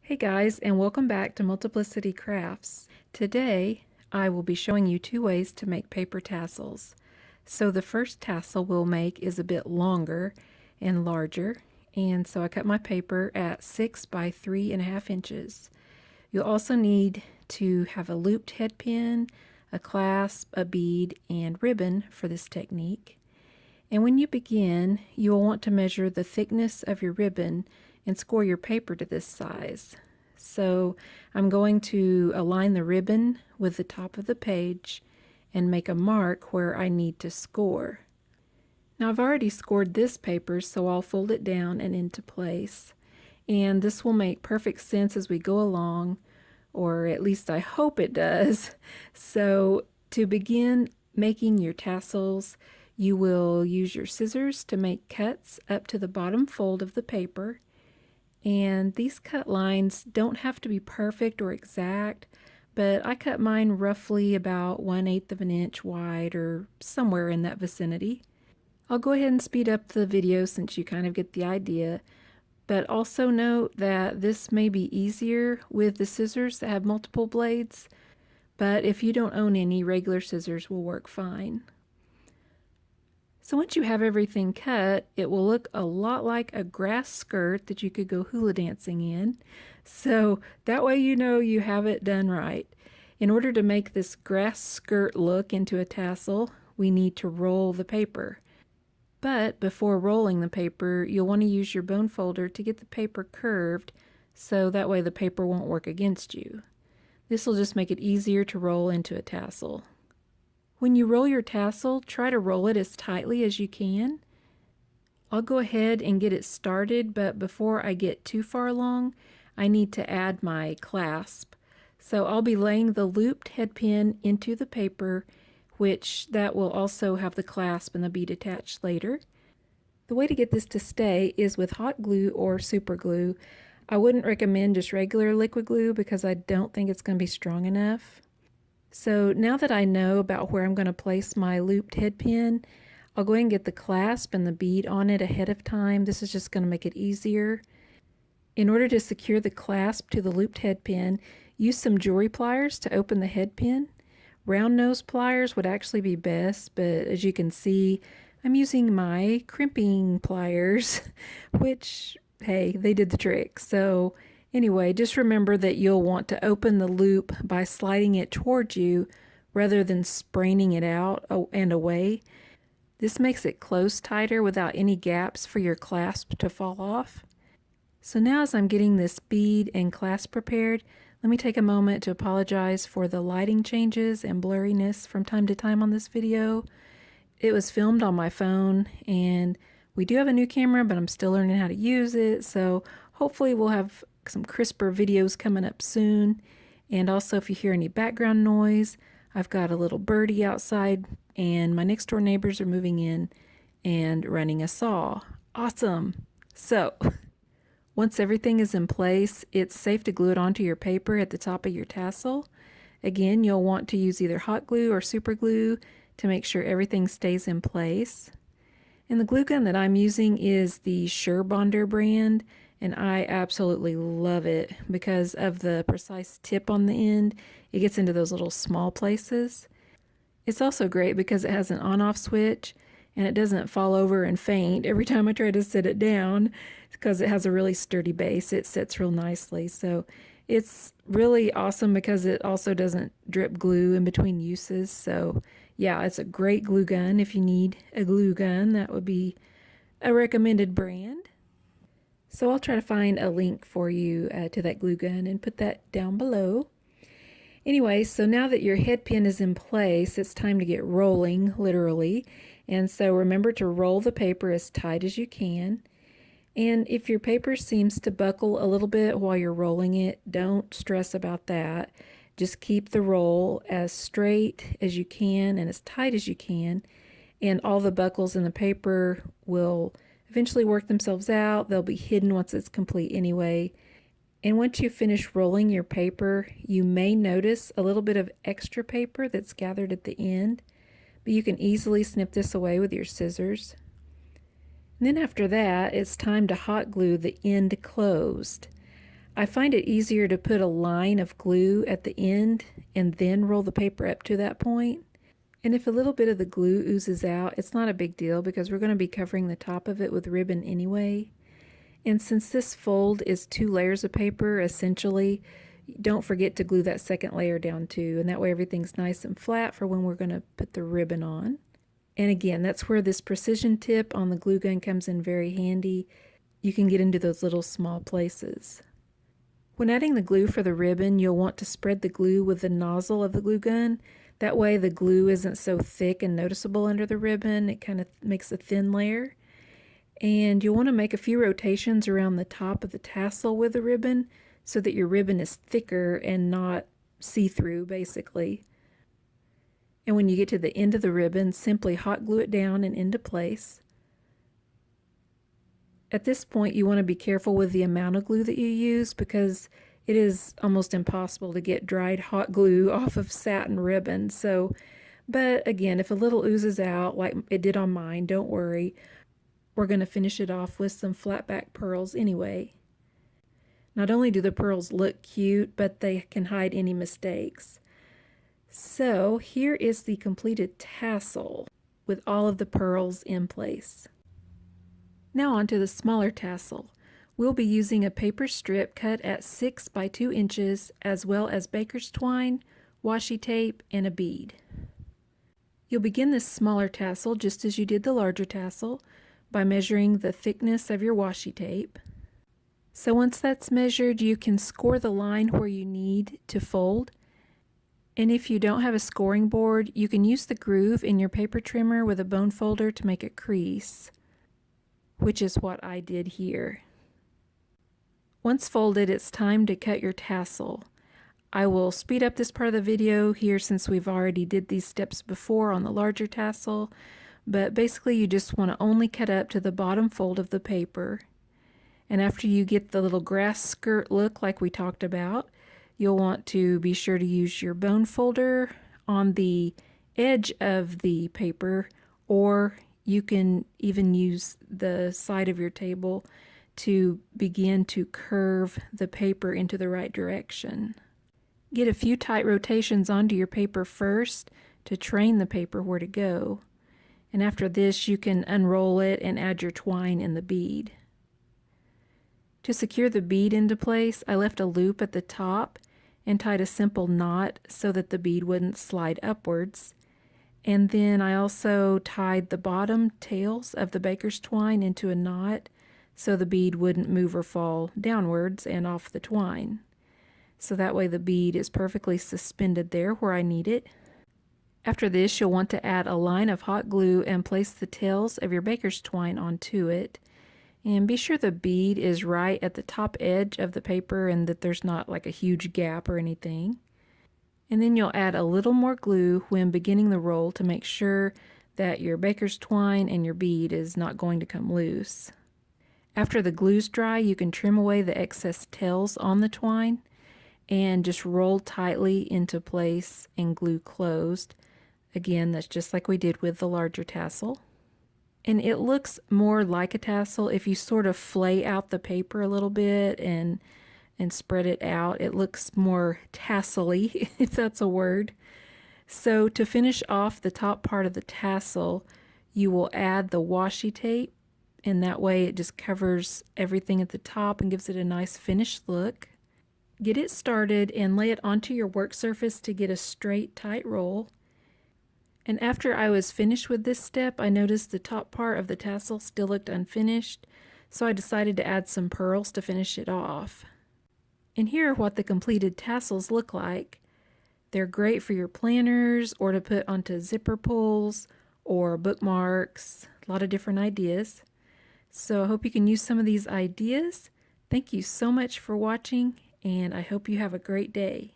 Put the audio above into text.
Hey guys, and welcome back to Multiplicity Crafts. Today I will be showing you two ways to make paper tassels. So the first tassel we'll make is a bit longer and larger, and so I cut my paper at 6 by 3.5 inches. You'll also need to have a looped head pin, a clasp, a bead, and ribbon for this technique. And when you begin, you will want to measure the thickness of your ribbon and score your paper to this size. So I'm going to align the ribbon with the top of the page and make a mark where I need to score. Now I've already scored this paper, so I'll fold it down and into place. And this will make perfect sense as we go along, or at least I hope it does. So to begin making your tassels, you will use your scissors to make cuts up to the bottom fold of the paper. And these cut lines don't have to be perfect or exact, but I cut mine roughly about 1/8 of an inch wide or somewhere in that vicinity. I'll go ahead and speed up the video since you kind of get the idea, but also note that this may be easier with the scissors that have multiple blades, but if you don't own any, regular scissors will work fine. So once you have everything cut, it will look a lot like a grass skirt that you could go hula dancing in. So that way you know you have it done right. In order to make this grass skirt look into a tassel, we need to roll the paper. But before rolling the paper, you'll want to use your bone folder to get the paper curved, so that way the paper won't work against you. This will just make it easier to roll into a tassel. When you roll your tassel, try to roll it as tightly as you can. I'll go ahead and get it started, but before I get too far along, I need to add my clasp. So I'll be laying the looped head pin into the paper, which that will also have the clasp and the bead attached later. The way to get this to stay is with hot glue or super glue. I wouldn't recommend just regular liquid glue because I don't think it's going to be strong enough. So now that I know about where I'm going to place my looped head pin, I'll go ahead and get the clasp and the bead on it ahead of time. This is just going to make it easier. In order to secure the clasp to the looped head pin, use some jewelry pliers to open the head pin. Round nose pliers would actually be best, but as you can see, I'm using my crimping pliers, which, hey, they did the trick. So anyway, just remember that you'll want to open the loop by sliding it towards you rather than spraining it out and away. This makes it close tighter without any gaps for your clasp to fall off. So now as I'm getting this bead and clasp prepared, let me take a moment to apologize for the lighting changes and blurriness from time to time on this video. It was filmed on my phone, and we do have a new camera, but I'm still learning how to use it, so hopefully we'll have some crisper videos coming up soon. And also, if you hear any background noise, I've got a little birdie outside, and my next door neighbors are moving in and running a saw. Awesome! So once everything is in place, it's safe to glue it onto your paper at the top of your tassel. Again, you'll want to use either hot glue or super glue to make sure everything stays in place. And the glue gun that I'm using is the Sure Bonder brand, and I absolutely love it because of the precise tip on the end. It gets into those little small places. It's also great because it has an on-off switch, and it doesn't fall over and faint every time I try to sit it down because it has a really sturdy base. It sits real nicely. So it's really awesome because it also doesn't drip glue in between uses. So yeah, it's a great glue gun. If you need a glue gun, that would be a recommended brand. So I'll try to find a link for you to that glue gun and put that down below. Anyway, so now that your head pin is in place, it's time to get rolling, literally. And so remember to roll the paper as tight as you can. And if your paper seems to buckle a little bit while you're rolling it, don't stress about that. Just keep the roll as straight as you can and as tight as you can. And all the buckles in the paper will eventually work themselves out. They'll be hidden once it's complete anyway. And once you finish rolling your paper, you may notice a little bit of extra paper that's gathered at the end, but you can easily snip this away with your scissors. And then after that, it's time to hot glue the end closed. I find it easier to put a line of glue at the end and then roll the paper up to that point. And if a little bit of the glue oozes out, it's not a big deal because we're going to be covering the top of it with ribbon anyway. And since this fold is 2 layers of paper, essentially, don't forget to glue that second layer down too, and that way everything's nice and flat for when we're going to put the ribbon on. And again, that's where this precision tip on the glue gun comes in very handy. You can get into those little small places. When adding the glue for the ribbon, you'll want to spread the glue with the nozzle of the glue gun. That way the glue isn't so thick and noticeable under the ribbon. It kind of makes a thin layer. And you'll want to make a few rotations around the top of the tassel with the ribbon so that your ribbon is thicker and not see-through, basically. And when you get to the end of the ribbon, simply hot glue it down and into place. At this point, you want to be careful with the amount of glue that you use because it is almost impossible to get dried hot glue off of satin ribbon. But again, if a little oozes out like it did on mine, don't worry. We're going to finish it off with some flat back pearls anyway. Not only do the pearls look cute, but they can hide any mistakes. So here is the completed tassel with all of the pearls in place. Now on to the smaller tassel. We'll be using a paper strip cut at 6 by 2 inches, as well as baker's twine, washi tape, and a bead. You'll begin this smaller tassel just as you did the larger tassel by measuring the thickness of your washi tape. So once that's measured, you can score the line where you need to fold. And if you don't have a scoring board, you can use the groove in your paper trimmer with a bone folder to make a crease, which is what I did here. Once folded, it's time to cut your tassel. I will speed up this part of the video here since we've already did these steps before on the larger tassel, but basically you just want to only cut up to the bottom fold of the paper. And after you get the little grass skirt look like we talked about, you'll want to be sure to use your bone folder on the edge of the paper, or you can even use the side of your table to begin to curve the paper into the right direction. Get a few tight rotations onto your paper first to train the paper where to go. And after this, you can unroll it and add your twine and the bead. To secure the bead into place, I left a loop at the top and tied a simple knot so that the bead wouldn't slide upwards. And then I also tied the bottom tails of the baker's twine into a knot so the bead wouldn't move or fall downwards and off the twine. So that way the bead is perfectly suspended there where I need it. After this, you'll want to add a line of hot glue and place the tails of your baker's twine onto it. And be sure the bead is right at the top edge of the paper and that there's not like a huge gap or anything. And then you'll add a little more glue when beginning the roll to make sure that your baker's twine and your bead is not going to come loose. After the glue's dry, you can trim away the excess tails on the twine and just roll tightly into place and glue closed. Again, that's just like we did with the larger tassel. And it looks more like a tassel if you sort of flay out the paper a little bit and spread it out. It looks more tassel-y, if that's a word. So to finish off the top part of the tassel, you will add the washi tape, and that way it just covers everything at the top and gives it a nice finished look. Get it started and lay it onto your work surface to get a straight, tight roll. And after I was finished with this step, I noticed the top part of the tassel still looked unfinished, so I decided to add some pearls to finish it off. And here are what the completed tassels look like. They're great for your planners or to put onto zipper pulls or bookmarks, a lot of different ideas. So I hope you can use some of these ideas. Thank you so much for watching, and I hope you have a great day.